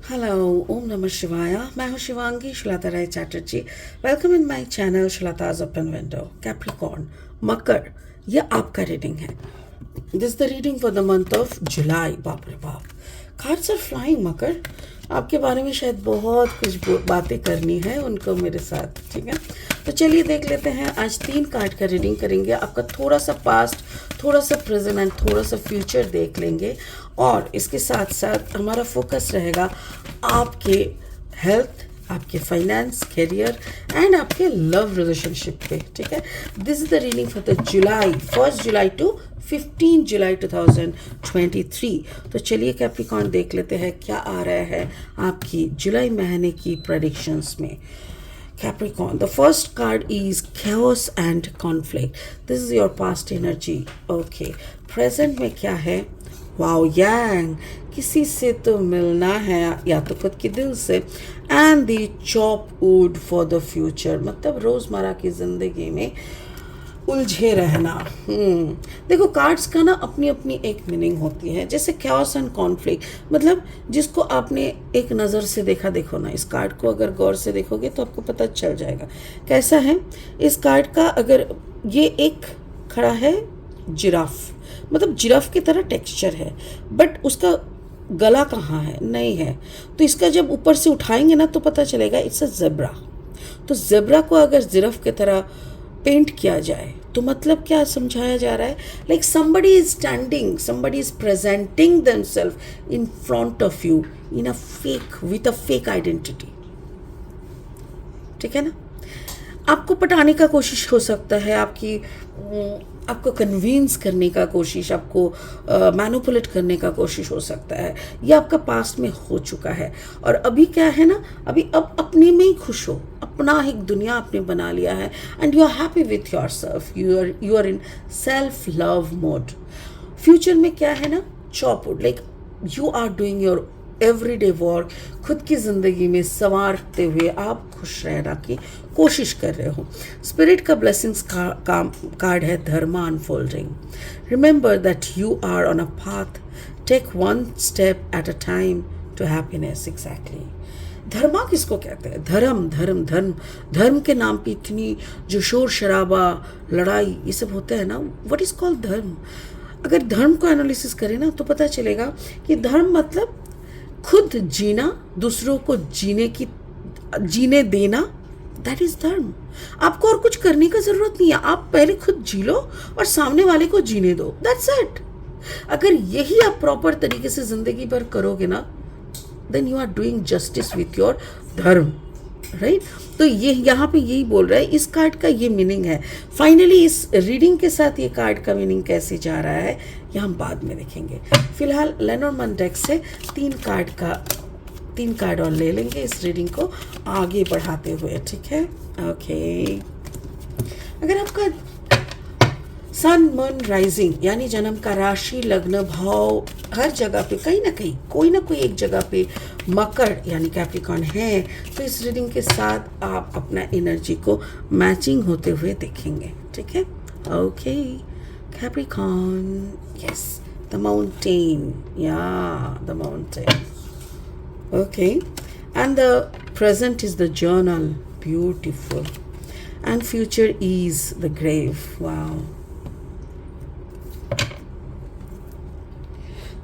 Hello, ओम नमः शिवाय। मैं हूँ Shivangi Shalata Rai Chatterjee. Welcome in my channel Shalata's open window. Capricorn, मकर, ये आपका रीडिंग है। This the reading for the month of July. बाप रे बाप, कार्ड्स आर फ्लाइंग। मकर, आपके बारे में शायद बहुत कुछ बातें करनी है उनको मेरे साथ, ठीक है। तो चलिए देख लेते हैं। आज 3 कार्ड का रीडिंग करेंगे। आपका थोड़ा सा पास्ट, थोड़ा सा प्रेजेंट एंड थोड़ा सा फ्यूचर देख लेंगे। और इसके साथ साथ हमारा फोकस रहेगा आपके हेल्थ, आपके फाइनेंस, करियर एंड आपके लव रिलेशनशिप पे, ठीक है। This is the reading for the July, 1 July to 15 July 2023। तो चलिए कैप्रिकॉर्न देख लेते हैं क्या आ रहा है आपकी जुलाई महीने की प्रेडिक्शंस में। Capricorn, the first card is chaos and conflict. This is your past energy. Okay. Present में क्या है? Wow, yang. किसी से तो मिलना है या तो खुद के दिल से। And the chop wood for the future. मतलब रोजमर्रा की जिंदगी में उलझे रहना। देखो, कार्ड्स का ना अपनी अपनी एक मीनिंग होती है। जैसे chaos एंड कॉन्फ्लिक्ट, मतलब जिसको आपने एक नज़र से देखा, देखो ना, इस कार्ड को अगर गौर से देखोगे तो आपको पता चल जाएगा कैसा है इस कार्ड का। अगर ये एक खड़ा है जिराफ, मतलब जिराफ की तरह टेक्सचर है, बट उसका गला कहाँ है? नहीं है। तो इसका जब ऊपर से उठाएंगे ना तो पता चलेगा इट्स अ ज़ेब्रा। तो ज़ेब्रा को अगर जिराफ की तरह पेंट किया जाए तो मतलब क्या समझाया जा रहा है? Like somebody is standing, somebody is presenting themselves in front of you in a fake, with a fake identity, ठीक है ना। आपको पटाने का कोशिश हो सकता है, आपको कन्विंस करने का कोशिश, आपको मैनिपुलेट करने का कोशिश हो सकता है। ये आपका पास्ट में हो चुका है। और अभी क्या है ना, अब अपने में ही खुश हो, अपना एक दुनिया आपने बना लिया है and you are happy with your self, you are in self love mode. Future में क्या है ना, chop wood, like you are doing your everyday work. खुद की ज़िंदगी में संवारते हुए आप खुश रहना की कोशिश कर रहे हो। स्पिरिट का ब्लेसिंग्स कार्ड है dharma unfolding. Remember that you are on a path, take one step at a time to happiness. Exactly. Dharma किसको कहते हैं? धर्म धर्म धर्म धर्म के नाम पे इतनी जो शोर शराबा, लड़ाई, ये सब होता है ना, व्हाट इज कॉल्ड धर्म। अगर धर्म को एनालिसिस करें ना तो पता चलेगा कि धर्म मतलब खुद जीना, दूसरों को जीने देना, दैट इज धर्म। आपको और कुछ करने का जरूरत नहीं है, आप पहले खुद जी लो और सामने वाले को जीने दो, दैट्स इट। अगर यही आप प्रॉपर तरीके से जिंदगी भर करोगे ना, then you are doing justice with your dharma, right. तो ये यहाँ पे यही बोल रहा है, इस कार्ड का ये मीनिंग है। फाइनली इस रीडिंग के साथ ये कार्ड का मीनिंग कैसे जा रहा है ये हम बाद में देखेंगे। फिलहाल लेनोर्मैन डेक से 3 कार्ड और ले लेंगे इस रीडिंग को आगे बढ़ाते हुए, ठीक है। ओके। अगर आपका सन मून राइजिंग यानी जन्म का राशि, लग्न, भाव, हर जगह पे कहीं ना कहीं कोई ना कोई एक जगह पे मकर यानी कैप्रिकॉर्न है, तो इस रीडिंग के साथ आप अपना एनर्जी को मैचिंग होते हुए देखेंगे, ठीक है। Okay Capricorn, yes, the mountain, या the mountain. Okay, and the present is the journal, beautiful, and future is the grave. Wow.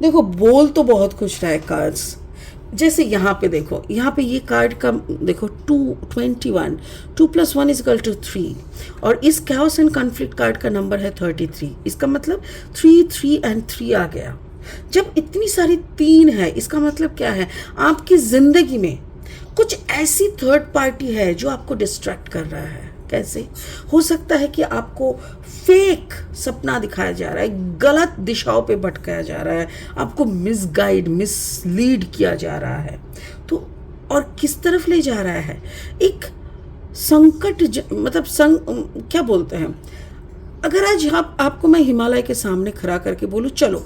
देखो, बोल तो बहुत कुछ रहा है कार्ड्स। जैसे यहाँ पे देखो, यहाँ पे ये कार्ड का देखो 221, 2 + 1 = 3, और इस chaos एंड कॉन्फ्लिक्ट कार्ड का नंबर है 33। इसका मतलब 3, 3 एंड 3 आ गया। जब इतनी सारी 3 है, इसका मतलब क्या है? आपकी जिंदगी में कुछ ऐसी थर्ड पार्टी है जो आपको डिस्ट्रैक्ट कर रहा है। कैसे हो सकता है कि आपको फेक सपना दिखाया जा रहा है, गलत दिशाओं पे भटकाया जा रहा है, आपको मिसलीड किया जा रहा है। तो और किस तरफ ले जा रहा है? एक संकट, मतलब क्या बोलते हैं, अगर आज आपको मैं हिमालय के सामने खड़ा करके बोलूं चलो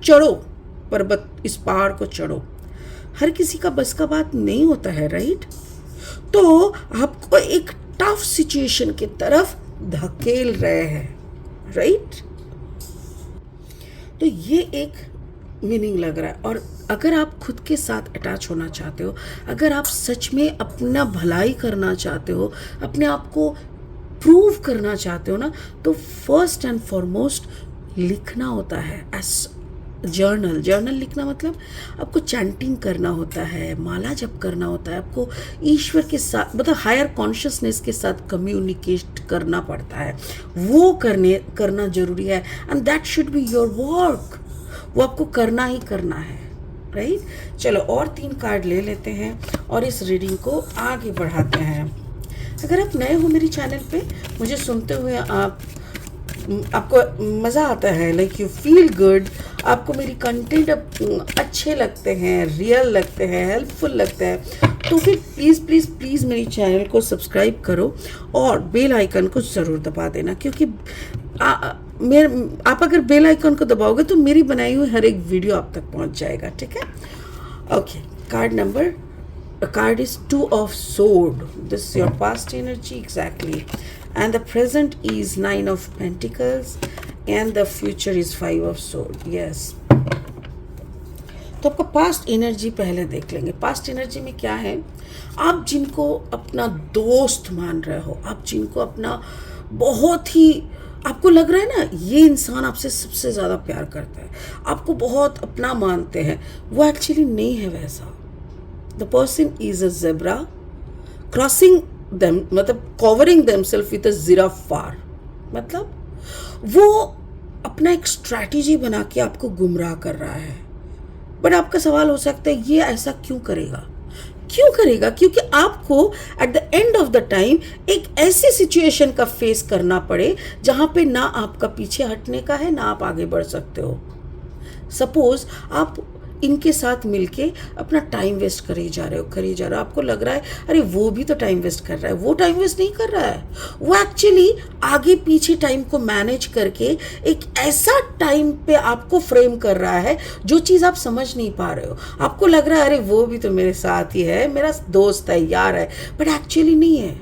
चढ़ो पर्वत, इस पहाड़ को चढ़ो, हर किसी का बस का बात नहीं होता है, राइट। तो आपको एक टफ सिचुएशन की तरफ धकेल रहे हैं, राइट। तो ये एक मीनिंग लग रहा है। और अगर आप खुद के साथ अटैच होना चाहते हो, अगर आप सच में अपना भलाई करना चाहते हो, अपने आप को प्रूव करना चाहते हो ना, तो फर्स्ट एंड फॉरमोस्ट लिखना होता है। एस जर्नल लिखना मतलब आपको चैंटिंग करना होता है, माला जप करना होता है, आपको ईश्वर के साथ मतलब हायर कॉन्शियसनेस के साथ कम्युनिकेट करना पड़ता है। वो करना जरूरी है, and that should be your work. वो आपको करना ही करना है, राइट। चलो और 3 कार्ड ले लेते हैं और इस रीडिंग को आगे बढ़ाते हैं। अगर आप नए हो मेरी चैनल पे, मुझे सुनते हुए आपको मज़ा आता है, लाइक यू फील गुड, आपको मेरी कंटेंट अच्छे लगते हैं, रियल लगते हैं, हेल्पफुल लगते हैं, तो फिर प्लीज़ प्लीज़ प्लीज़ मेरी चैनल को सब्सक्राइब करो और बेल आइकन को ज़रूर दबा देना, क्योंकि आप अगर बेल आइकन को दबाओगे तो मेरी बनाई हुई हर एक वीडियो आप तक पहुंच जाएगा, ठीक है। Okay, card is 2 of sword. This is your past energy, exactly. And the present is 9 of pentacles and the future is 5 of sword. Yes. तो आपका पास्ट एनर्जी पहले देख लेंगे। पास्ट एनर्जी में क्या है, आप जिनको अपना दोस्त मान रहे हो, आप जिनको अपना बहुत ही आपको लग रहा है ना ये इंसान आपसे सबसे ज़्यादा प्यार करता है, आपको बहुत अपना मानते हैं, वो एक्चुअली नहीं है वैसा। The person is a zebra crossing them, मतलब covering themselves with a ziraffar, मतलब वो अपना एक स्ट्रैटेजी बना के आपको गुमराह कर रहा है। बट आपका सवाल हो सकता है ये ऐसा क्यों करेगा? क्योंकि आपको at the end of the time एक ऐसी सिचुएशन का फेस करना पड़े जहां पे ना आपका पीछे हटने का है, ना आप आगे बढ़ सकते हो। सपोज आप इनके साथ मिलके अपना टाइम वेस्ट करे जा रहे हो, आपको लग रहा है अरे वो भी तो टाइम वेस्ट कर रहा है। वो टाइम वेस्ट नहीं कर रहा है, वो एक्चुअली आगे पीछे टाइम को मैनेज करके एक ऐसा टाइम पे आपको फ्रेम कर रहा है जो चीज़ आप समझ नहीं पा रहे हो। आपको लग रहा है अरे वो भी तो मेरे साथ ही है, मेरा दोस्त है, यार है, बट एक्चुअली नहीं है।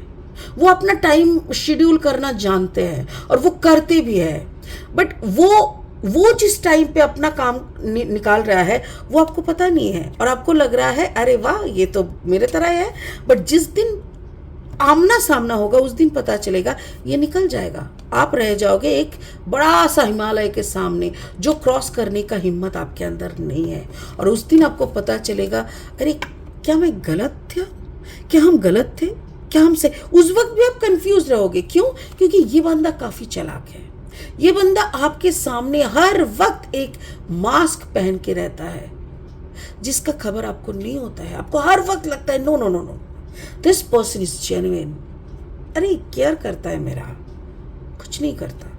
वो अपना टाइम शेड्यूल करना जानते हैं और वो करते भी है, बट वो जिस टाइम पे अपना काम निकाल रहा है वो आपको पता नहीं है और आपको लग रहा है अरे वाह ये तो मेरे तरह है। बट जिस दिन आमना सामना होगा उस दिन पता चलेगा ये निकल जाएगा। आप रह जाओगे एक बड़ा सा हिमालय के सामने जो क्रॉस करने का हिम्मत आपके अंदर नहीं है, और उस दिन आपको पता चलेगा अरे क्या मैं गलत था, क्या हम गलत थे, क्या हमसे। उस वक्त भी आप कंफ्यूज रहोगे। क्यों? क्योंकि ये बंदा काफी चालाक है। ये बंदा आपके सामने हर वक्त एक मास्क पहन के रहता है जिसका खबर आपको नहीं होता है। आपको हर वक्त लगता है no no no no this person is genuine, अरे केयर करता है मेरा, कुछ नहीं करता।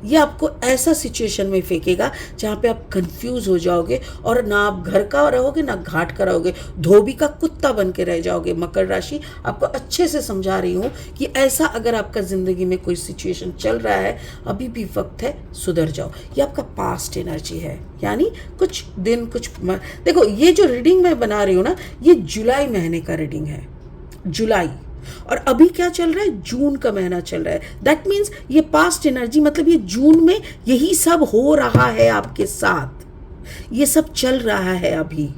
ये आपको ऐसा सिचुएशन में फेंकेगा जहां पे आप कंफ्यूज हो जाओगे और ना आप घर का रहोगे ना घाट का रहोगे, धोबी का कुत्ता बन के रह जाओगे। मकर राशि, आपको अच्छे से समझा रही हूं कि ऐसा अगर आपका जिंदगी में कोई सिचुएशन चल रहा है, अभी भी वक्त है, सुधर जाओ। ये आपका पास्ट एनर्जी है, यानी कुछ दिन देखो ये जो रीडिंग मैं बना रही हूँ ना, ये जुलाई महीने का रीडिंग है, जुलाई। और अभी क्या चल रहा है, जून का महीना चल रहा है। दैट मीन्स ये पास्ट एनर्जी, मतलब ये जून में यही सब हो रहा है आपके साथ, ये सब चल रहा है अभी।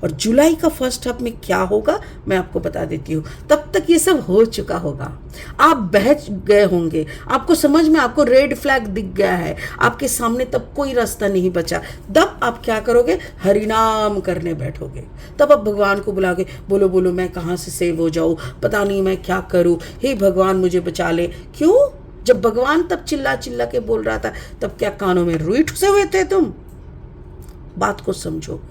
और जुलाई का फर्स्ट हाफ में क्या होगा मैं आपको बता देती हूँ। तब तक ये सब हो चुका होगा, आप बह गए होंगे, आपको समझ में, आपको रेड फ्लैग दिख गया है, आपके सामने तब कोई रास्ता नहीं बचा। तब आप क्या करोगे, हरिनाम करने बैठोगे। तब आप भगवान को बुलाओगे, बोलो बोलो मैं कहाँ से सेव हो जाऊँ, पता नहीं मैं क्या करूँ, हे भगवान मुझे बचा ले। क्यों? जब भगवान तब चिल्ला चिल्ला के बोल रहा था, तब क्या कानों में रुई ठुसे हुए थे तुम? बात को समझो।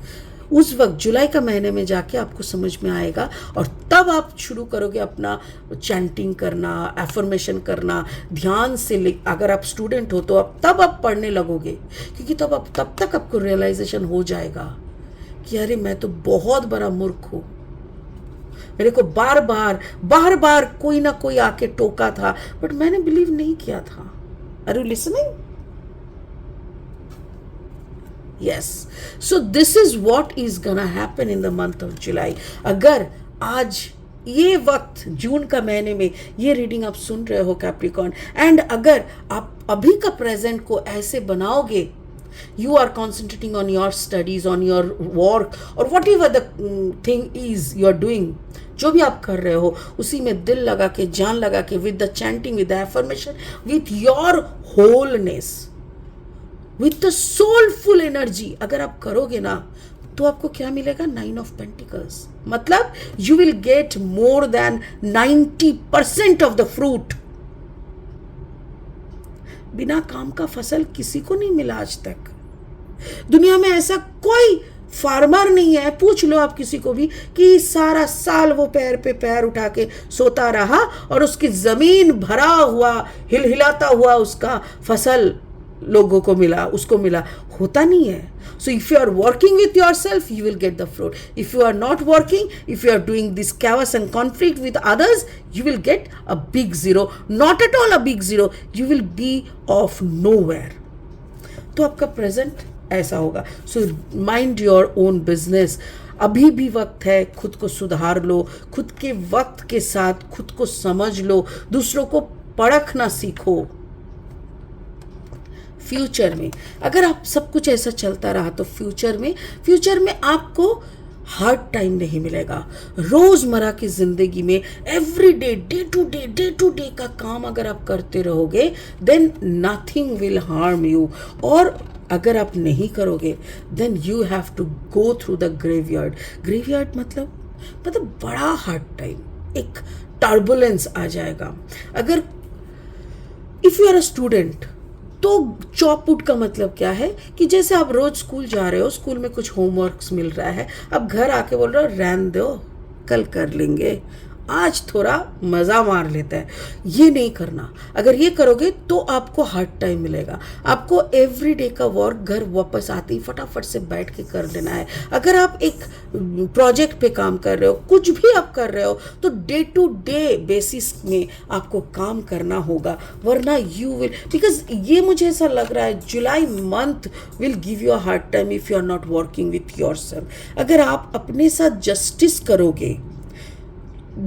उस वक्त जुलाई का महीने में जाके आपको समझ में आएगा और तब आप शुरू करोगे अपना चैंटिंग करना, एफर्मेशन करना, ध्यान से। अगर आप स्टूडेंट हो तो तब आप पढ़ने लगोगे, क्योंकि तब तक आपको रियलाइजेशन हो जाएगा कि अरे मैं तो बहुत बड़ा मूर्ख हूँ, मेरे को बार बार कोई ना कोई आके टोका था बट मैंने बिलीव नहीं किया था। Are you listening? Yes. So this is what is gonna happen in the month of July. अगर आज ये वक्त जून का महीने में ये रीडिंग आप सुन रहे हो कैप्रिकॉर्न, एंड अगर आप अभी का प्रेजेंट को ऐसे बनाओगे You are concentrating on your studies, on your work, or whatever the thing is you are doing. जो भी आप कर रहे हो उसी में दिल लगा के, जान लगा के, with the chanting, with the affirmation, with your wholeness, with the soulful energy अगर आप करोगे ना, तो आपको क्या मिलेगा? 9 of Pentacles. मतलब you will get more than 90% of the fruit. बिना काम का फसल किसी को नहीं मिला आज तक दुनिया में। ऐसा कोई फार्मर नहीं है, पूछ लो आप किसी को भी, कि सारा साल वो पैर पे पैर उठा के सोता रहा और उसकी जमीन भरा हुआ, हिलहिलाता हुआ उसका फसल लोगों को मिला, उसको मिला। होता नहीं है। So if you are working with yourself, you will get the fruit. If you are not working, if you are doing this chaos and conflict with others, you will get a big zero. Not at all a big zero. You will be of nowhere. तो आपका present ऐसा होगा। So mind your own business. अभी भी वक्त है, खुद को सुधार लो, खुद के वक्त के साथ खुद को समझ लो, दूसरों को परखना सीखो। फ्यूचर में अगर आप सब कुछ ऐसा चलता रहा तो फ्यूचर में आपको हार्ड टाइम नहीं मिलेगा। रोजमर्रा की जिंदगी में एवरी डे टू डे का काम अगर आप करते रहोगे, then nothing will harm you. और अगर आप नहीं करोगे, then you have to go through the graveyard मतलब बड़ा हार्ड टाइम, एक टर्बुलेंस आ जाएगा। अगर if you are a student, तो चॉपउट का मतलब क्या है कि जैसे आप रोज स्कूल जा रहे हो, स्कूल में कुछ होमवर्क्स मिल रहा है, अब घर आके बोल रहे हो रहने दो, कल कर लेंगे, आज थोड़ा मज़ा मार लेते हैं। ये नहीं करना। अगर ये करोगे तो आपको हार्ड टाइम मिलेगा। आपको एवरी डे का वर्क घर वापस आते ही फटाफट से बैठ के कर देना है। अगर आप एक प्रोजेक्ट पे काम कर रहे हो, कुछ भी आप कर रहे हो, तो डे टू डे बेसिस में आपको काम करना होगा, वरना यू विल, बिकॉज ये मुझे ऐसा लग रहा है July month will give you a hard time if you are not working with yourself. अगर आप अपने साथ जस्टिस करोगे,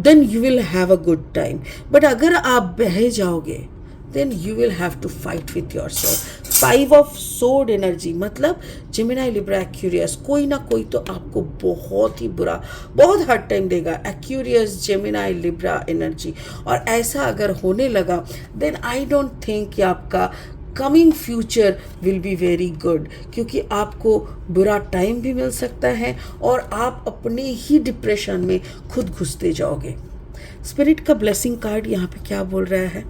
then you will have a good time. But अगर आप बह जाओगे, then you will have to fight with yourself. 5 of sword energy मतलब Gemini, Libra, Aquarius, कोई ना कोई तो आपको बहुत ही बुरा, बहुत हार्ड टाइम देगा। Aquarius, Gemini, Libra energy, और ऐसा अगर होने लगा, then I don't think कि आपका coming future will be very good, क्योंकि आपको बुरा टाइम भी मिल सकता है और आप अपने ही डिप्रेशन में खुद घुसते जाओगे। स्पिरिट का ब्लेसिंग कार्ड यहाँ पे क्या बोल रहा है?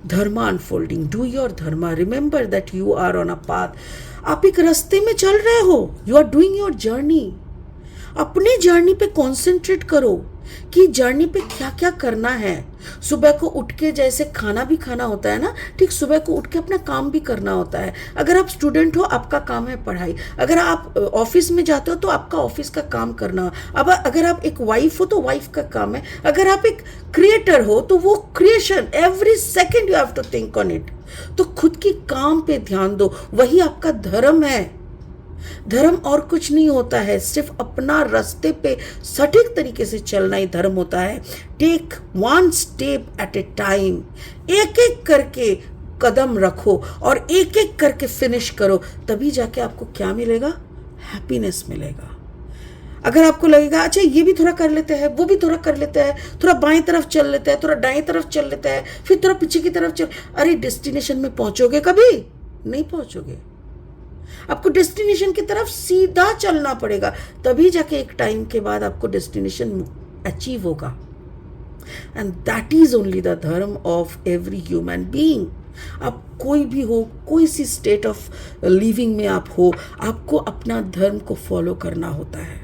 Dharma unfolding, do your dharma, remember that you are on a path. आप एक रास्ते में चल रहे हो, you are doing your journey. अपनी जर्नी पे कॉन्सेंट्रेट करो कि जर्नी पे क्या क्या करना है। सुबह को उठ के जैसे खाना भी खाना होता है ना, ठीक सुबह को उठ के अपना काम भी करना होता है। अगर आप स्टूडेंट हो, आपका काम है पढ़ाई। अगर आप ऑफिस में जाते हो तो आपका ऑफिस का काम करना। अब अगर आप एक वाइफ हो तो वाइफ का काम है। अगर आप एक क्रिएटर हो तो वो creation, every second you have to think on it. तो खुद की काम पे ध्यान दो, वही आपका धर्म है। धर्म और कुछ नहीं होता है, सिर्फ अपना रास्ते पे सटीक तरीके से चलना ही धर्म होता है। Take 1 step at a time, एक एक करके कदम रखो और एक एक करके फिनिश करो, तभी जाके आपको क्या मिलेगा? हैप्पीनेस मिलेगा। अगर आपको लगेगा अच्छा ये भी थोड़ा कर लेते हैं, वो भी थोड़ा कर लेते हैं, थोड़ा बाएं तरफ चल लेते हैं, थोड़ा दाएं तरफ चल लेते हैं, फिर थोड़ा पीछे की तरफ चल, अरे डेस्टिनेशन में पहुंचोगे कभी नहीं पहुंचोगे। आपको डेस्टिनेशन की तरफ सीधा चलना पड़ेगा, तभी जाके एक टाइम के बाद आपको डेस्टिनेशन अचीव होगा। And that is only the धर्म ऑफ एवरी ह्यूमन बीइंग। आप कोई भी हो, कोई सी स्टेट ऑफ लिविंग में आप हो, आपको अपना धर्म को फॉलो करना होता है।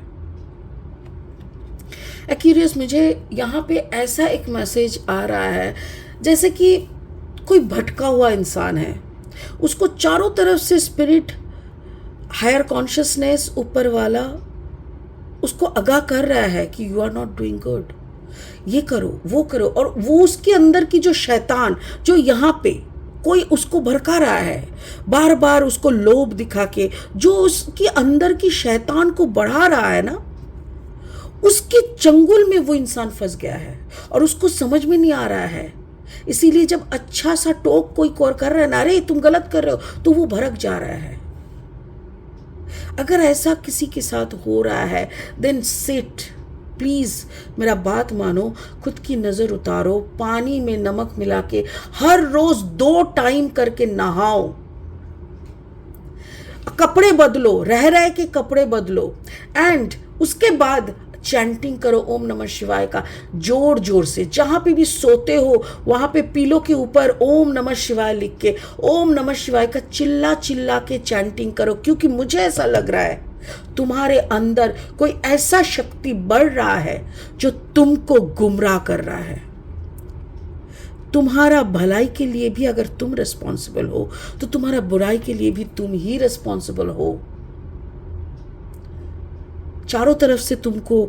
एक्यूरियस, मुझे यहाँ पे ऐसा एक मैसेज आ रहा है जैसे कि कोई भटका हुआ इंसान है, उसको चारों तरफ से स्पिरिट, हायर कॉन्शियसनेस, ऊपर वाला उसको आगाह कर रहा है कि you are not doing good, ये करो वो करो। और वो उसके अंदर की जो शैतान, जो यहाँ पे कोई उसको भड़का रहा है, बार बार उसको लोभ दिखा के, जो उसके अंदर की शैतान को बढ़ा रहा है ना, उसके चंगुल में वो इंसान फंस गया है और उसको समझ में नहीं आ रहा है। इसीलिए जब अच्छा सा टोक कोई और कर रहा है ना, अरे तुम गलत कर रहे हो, तो वो भड़क जा रहा है। अगर ऐसा किसी के साथ हो रहा है देन सिट, प्लीज़ मेरा बात मानो, खुद की नज़र उतारो, पानी में नमक मिला के हर रोज़ 2 टाइम करके नहाओ, कपड़े बदलो, रह रह के कपड़े बदलो, एंड उसके बाद चैंटिंग करो ओम नमः शिवाय का जोर जोर से। जहाँ पे भी सोते हो वहाँ पे पीलो के ऊपर ओम नमः शिवाय लिख के ओम नमः शिवाय का चिल्ला चिल्ला के चैंटिंग करो, क्योंकि मुझे ऐसा लग रहा है तुम्हारे अंदर कोई ऐसा शक्ति बढ़ रहा है जो तुमको गुमराह कर रहा है। तुम्हारा भलाई के लिए भी अगर तुम रिस्पॉन्सिबल हो तो तुम्हारा बुराई के लिए भी तुम ही रिस्पॉन्सिबल हो। चारों तरफ से तुमको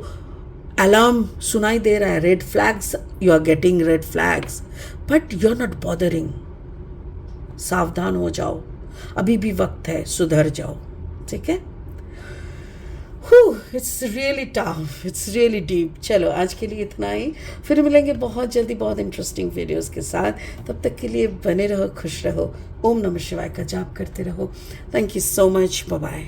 अलार्म सुनाई दे रहा है, red flags, you are getting red flags, but you are not bothering. सावधान हो जाओ, अभी भी वक्त है, सुधर जाओ, ठीक है। It's really tough, it's really deep. चलो आज के लिए इतना ही, फिर मिलेंगे बहुत जल्दी बहुत इंटरेस्टिंग वीडियोस के साथ। तब तक के लिए बने रहो, खुश रहो, ओम नमः शिवाय का जाप करते रहो। Thank you so much, bye bye.